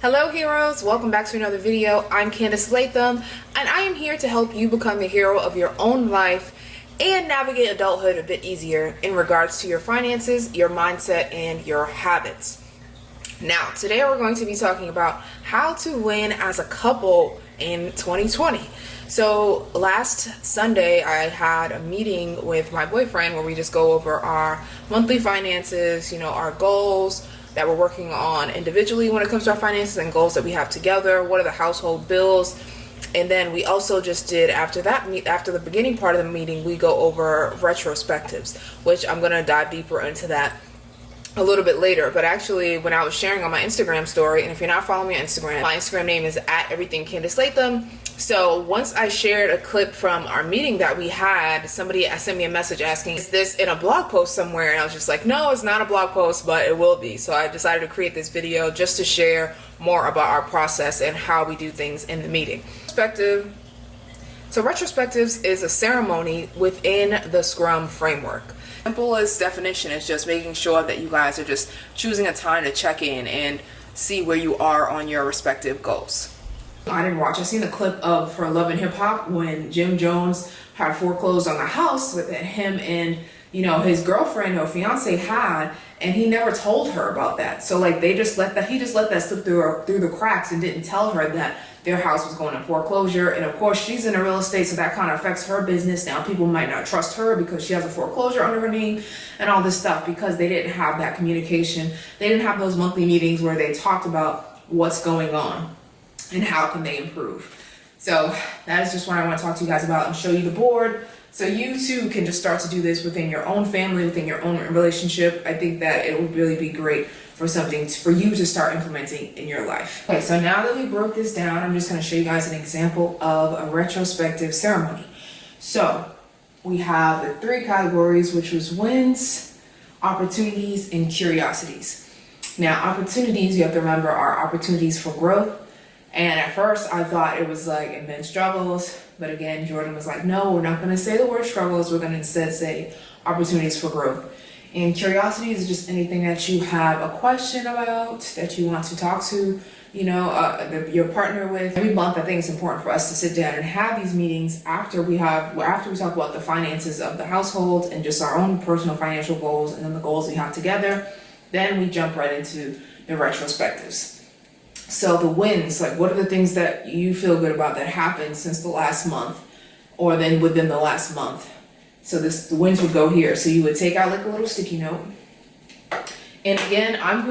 Hello heroes, welcome back to another video. I'm Candice Latham and I am here to help you become the hero of your own life and navigate adulthood a bit easier in regards to your finances, your mindset, and your habits. Now, today we're going to be talking about how to win as a couple in 2020. So last Sunday I had a meeting with my boyfriend where we just go over our monthly finances, our goals that we're working on individually when it comes to our finances and goals that we have together. What are the household bills? And then we also just did, after the beginning part of the meeting, we go over retrospectives, which I'm going to dive deeper into that a little bit later. But actually, when I was sharing on my Instagram story, and if you're not following me on Instagram, my Instagram name is @everythingcandice So once I shared a clip from our meeting that we had, somebody sent me a message asking, is this in a blog post somewhere? And I was just like, no, it's not a blog post, but it will be. So I decided to create this video just to share more about our process and how we do things in the meeting. So retrospectives is a ceremony within the Scrum framework. Simplest definition is just making sure that you guys are just choosing a time to check in and see where you are on your respective goals. I didn't watch. I seen the clip of For Love and Hip Hop when Jim Jones had foreclosed on the house that him and his girlfriend or fiance had, and he never told her about that. So he just let that slip through the cracks and didn't tell her that their house was going in foreclosure. And of course, she's in a real estate, so that kind of affects her business. Now people might not trust her because she has a foreclosure under her name and all this stuff because they didn't have that communication. They didn't have those monthly meetings where they talked about what's going on and how can they improve. So that is just what I want to talk to you guys about and show you the board so you too can just start to do this within your own family, within your own relationship. I think that it would really be great for something for you to start implementing in your life. Okay, so now that we broke this down, I'm just going to show you guys an example of a retrospective ceremony. So we have the three categories, which was wins, opportunities, and curiosities. Now, opportunities, you have to remember, are opportunities for growth. And at first I thought it was like immense struggles, but again, Jordan was like, no, we're not going to say the word struggles. We're going to instead say opportunities for growth. And curiosities is just anything that you have a question about, that you want to talk to, your partner with. Every month, I think it's important for us to sit down and have these meetings after we talk about the finances of the household and just our own personal financial goals and then the goals we have together. Then we jump right into the retrospectives. So the wins, what are the things that you feel good about that happened since the last month or then within the last month? So the wins would go here. So you would take out a little sticky note. And again, I'm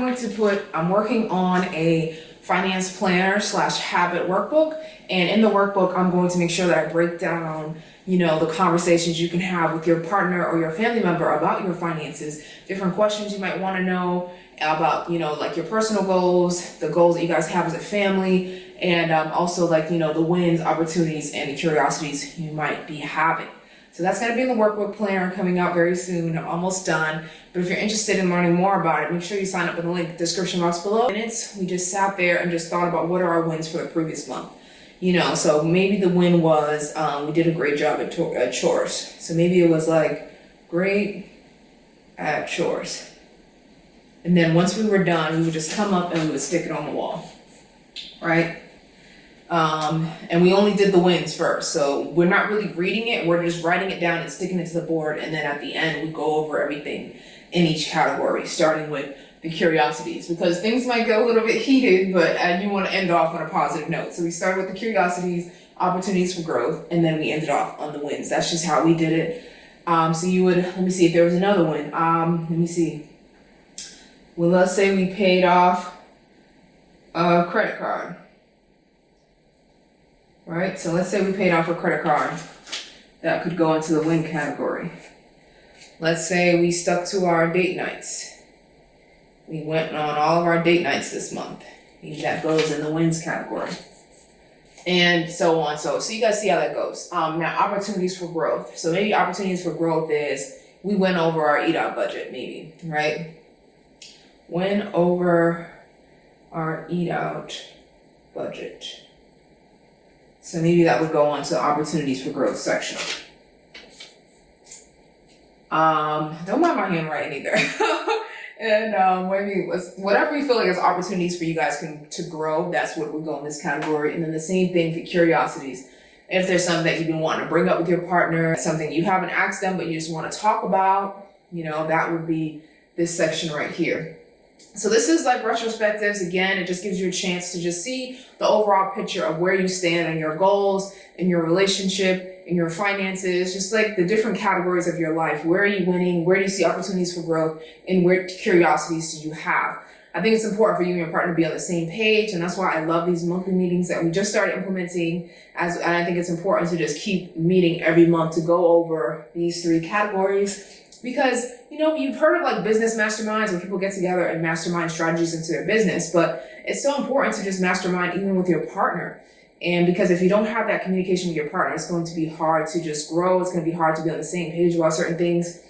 working on a finance planner / habit workbook. And in the workbook, I'm going to make sure that I break down, the conversations you can have with your partner or your family member about your finances, different questions you might want to know about, your personal goals, the goals that you guys have as a family, and also the wins, opportunities, and the curiosities you might be having. So that's going to be in the workbook planner coming out very soon. I'm almost done. But if you're interested in learning more about it, make sure you sign up in the link in the description box below. We just sat there and just thought about what are our wins for the previous month. So maybe the win was we did a great job at chores. So maybe it was great at chores. And then once we were done, we would just come up and we would stick it on the wall, right? And we only did the wins first. So we're not really reading it. We're just writing it down and sticking it to the board. And then at the end, we go over everything in each category, starting with the curiosities, because things might get a little bit heated, but you want to end off on a positive note. So we started with the curiosities, opportunities for growth, and then we ended off on the wins. That's just how we did it. So you would, let me see if there was another one. Let me see. Well, let's say we paid off a credit card, right? So let's say we paid off a credit card. That could go into the win category. Let's say we stuck to our date nights. We went on all of our date nights this month. That goes in the wins category. And so on. So you guys see how that goes. Now, opportunities for growth. So maybe opportunities for growth is we went over our eat out budget, maybe, right? Went over our eat out budget. So maybe that would go on to the opportunities for growth section. Don't mind my handwriting either. And maybe whatever you feel like is opportunities for you guys to grow, that's what would go in this category. And then the same thing for curiosities. If there's something that you've been wanting to bring up with your partner, something you haven't asked them but you just want to talk about, that would be this section right here. So this is like retrospectives. Again, it just gives you a chance to just see the overall picture of where you stand in your goals, in your relationship, in your finances, just like the different categories of your life. Where are you winning? Where do you see opportunities for growth? And where curiosities do you have? I think it's important for you and your partner to be on the same page. And that's why I love these monthly meetings that we just started implementing. And I think it's important to just keep meeting every month to go over these 3 categories. Because, you've heard of like business masterminds where people get together and mastermind strategies into their business, but it's so important to just mastermind even with your partner. And because if you don't have that communication with your partner, it's going to be hard to just grow. It's going to be hard to be on the same page about certain things.